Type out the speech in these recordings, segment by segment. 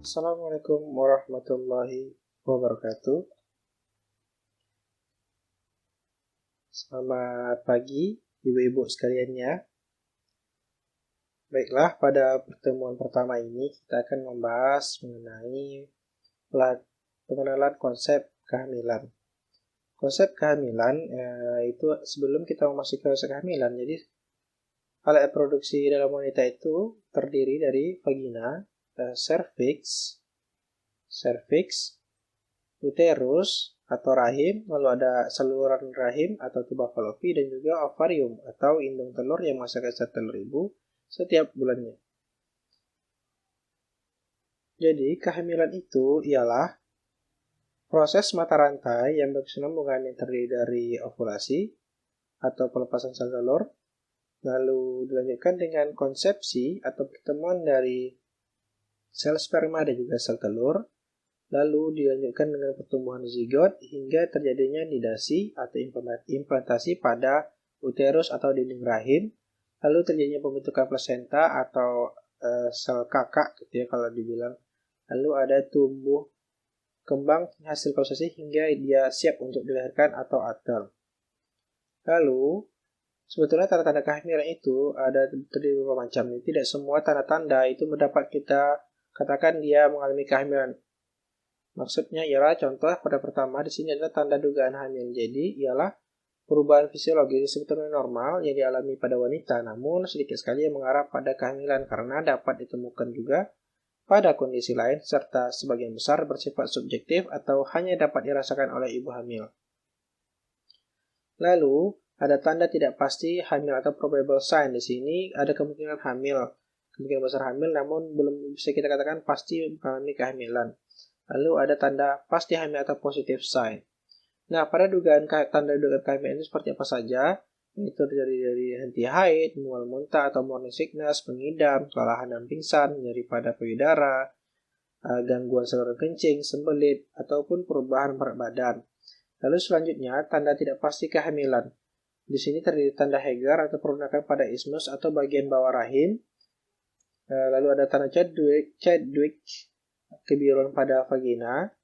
Assalamualaikum warahmatullahi wabarakatuh. Selamat pagi, ibu-ibu sekalian ya. Baiklah, pada pertemuan pertama ini kita akan membahas mengenai pengenalan konsep kehamilan. Konsep kehamilan itu sebelum kita memasuki konsep kehamilan, jadi alat reproduksi dalam wanita itu terdiri dari vagina, cervix, uterus atau rahim, lalu ada saluran rahim atau tuba falopi, dan juga ovarium atau indung telur yang menghasilkan sel telur ibu setiap bulannya. Jadi kehamilan itu ialah proses mata rantai yang berkesinambungan yang terdiri dari ovulasi atau pelepasan sel telur, lalu dilanjutkan dengan konsepsi atau pertemuan dari sel sperma dan juga sel telur, lalu dilanjutkan dengan pertumbuhan zigot hingga terjadinya nidasi atau implantasi pada uterus atau dinding rahim, lalu terjadinya pembentukan plasenta atau sel kakak gitu ya kalau dibilang, lalu ada tumbuh kembang hasil prosesi hingga dia siap untuk dilahirkan atau atel. Lalu sebetulnya tanda-tanda kehamilan itu ada terdiri beberapa macam. Tidak semua tanda-tanda itu mendapat kita katakan dia mengalami kehamilan. Maksudnya ialah contoh pada pertama di sini adalah tanda dugaan hamil. Jadi ialah perubahan fisiologis sebetulnya normal yang dialami pada wanita, namun sedikit sekali yang mengarah pada kehamilan karena dapat ditemukan juga pada kondisi lain serta sebagian besar bersifat subjektif atau hanya dapat dirasakan oleh ibu hamil. Lalu ada tanda tidak pasti hamil atau probable sign. Di sini ada kemungkinan besar hamil, namun belum bisa kita katakan pasti mengalami kehamilan. Lalu ada tanda pasti hamil atau positive sign. Nah, pada tanda dugaan kehamilan itu seperti apa saja? Itu dari henti haid, mual muntah atau morning sickness, pengidam, kelelahan dan pingsan, nyeri pada payudara, gangguan saluran kencing, sembelit, ataupun perubahan berat badan. Lalu selanjutnya, tanda tidak pasti kehamilan. Di sini terdiri tanda Heger atau perunakan pada isthmus atau bagian bawah rahim. Lalu ada tanda Chadwick, kebiruan pada vagina.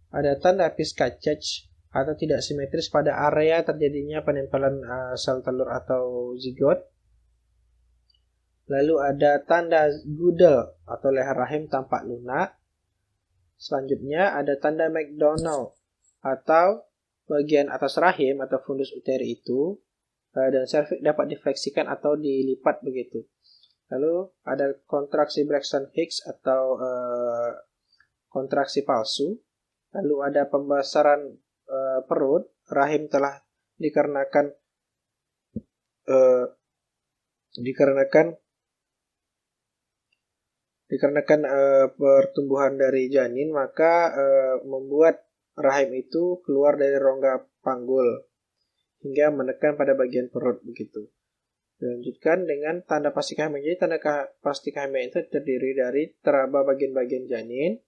Ada tanda Piskachech atau tidak simetris pada area terjadinya penempelan sel telur atau zigot. Lalu ada tanda Goodell atau leher rahim tampak lunak. Selanjutnya ada tanda McDonald atau bagian atas rahim atau fundus uteri itu, dan cervix dapat difleksikan atau dilipat begitu. Lalu ada kontraksi Braxton Hicks atau kontraksi palsu. Lalu ada pembesaran perut rahim telah dikarenakan pertumbuhan dari janin, maka membuat rahim itu keluar dari rongga panggul hingga menekan pada bagian perut begitu. Dilanjutkan dengan tanda pasti kehamilan. Jadi tanda pasti kehamilan itu terdiri dari teraba bagian-bagian janin,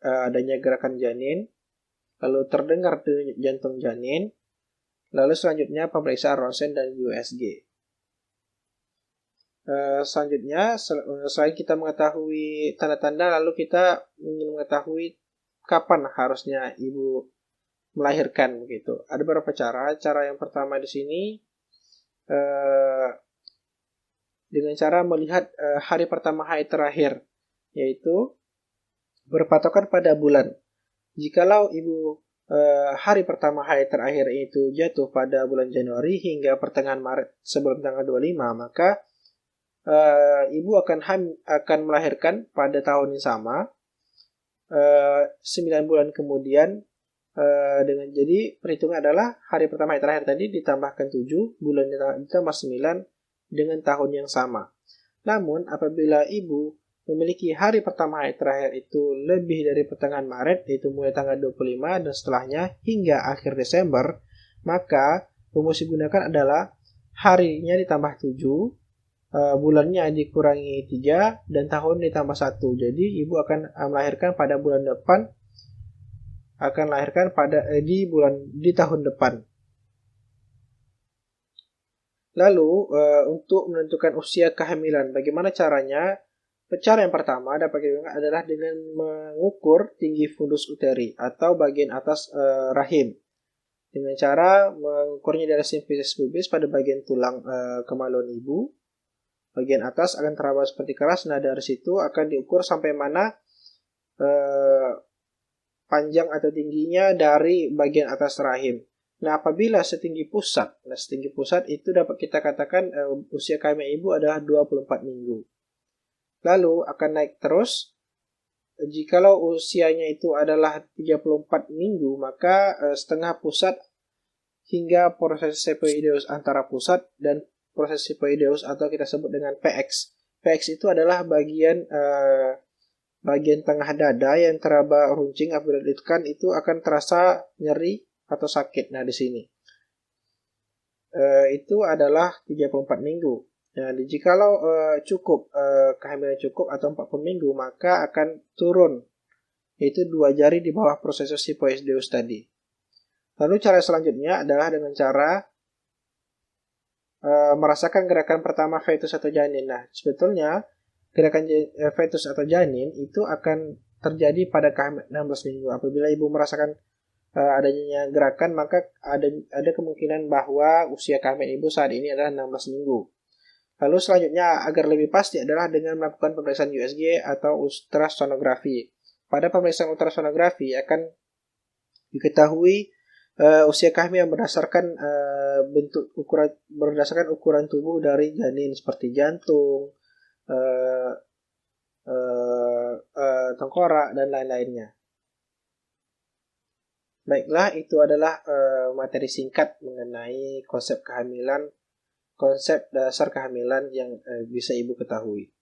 adanya gerakan janin, lalu terdengar denyut jantung janin, lalu selanjutnya pemeriksaan ronsen dan USG. Selanjutnya, selain kita mengetahui tanda-tanda, lalu kita ingin mengetahui kapan harusnya ibu melahirkan begitu. Ada beberapa cara. Cara yang pertama di sini dengan cara melihat hari pertama haid terakhir, yaitu berpatokan pada bulan. Jikalau ibu hari pertama haid terakhir itu jatuh pada bulan Januari hingga pertengahan Maret sebelum tanggal 25, maka ibu akan melahirkan pada tahun yang sama 9 bulan kemudian, jadi perhitungan adalah hari pertama haid terakhir tadi ditambahkan 7, bulan ditambah 9 dengan tahun yang sama. Namun apabila ibu memiliki hari pertama haid terakhir itu lebih dari pertengahan Maret, yaitu mulai tanggal 25 dan setelahnya hingga akhir Desember, maka rumus digunakan adalah harinya ditambah 7, bulannya dikurangi 3, dan tahun ditambah 1. Jadi ibu akan melahirkan pada bulan depan, di tahun depan. Lalu untuk menentukan usia kehamilan, bagaimana caranya? Cara yang pertama dapat kita lakukan adalah dengan mengukur tinggi fundus uteri atau bagian atas rahim. Dengan cara mengukurnya dari simfisis pubis pada bagian tulang kemaluan ibu. Bagian atas akan teraba seperti keras, nah dari situ akan diukur sampai mana panjang atau tingginya dari bagian atas rahim. Nah, apabila setinggi pusat itu dapat kita katakan usia kehamilan ibu adalah 24 minggu. Lalu akan naik terus. Jikalau usianya itu adalah 34 minggu, maka setengah pusat hingga proses sepoideus antara pusat dan proses sepoideus atau kita sebut dengan PX. PX itu adalah bagian tengah dada yang teraba runcing. Apabila ditekan itu akan terasa nyeri atau sakit. Nah, di sini itu adalah 34 minggu. Nah, jikalau kehamilan cukup atau 40 minggu, maka akan turun, yaitu 2 jari di bawah proses sepoideus tadi. Lalu cara selanjutnya adalah dengan cara merasakan gerakan pertama fetus atau janin. Nah, sebetulnya gerakan fetus atau janin itu akan terjadi pada kehamilan 16 minggu. Apabila ibu merasakan adanya gerakan, maka ada kemungkinan bahwa usia kehamilan ibu saat ini adalah 16 minggu. Lalu selanjutnya agar lebih pasti adalah dengan melakukan pemeriksaan USG atau ultrasonografi. Pada pemeriksaan ultrasonografi akan diketahui usia kehamilan berdasarkan ukuran tubuh dari janin seperti jantung, tengkorak dan lain-lainnya. Baiklah, itu adalah materi singkat mengenai konsep dasar kehamilan yang bisa ibu ketahui.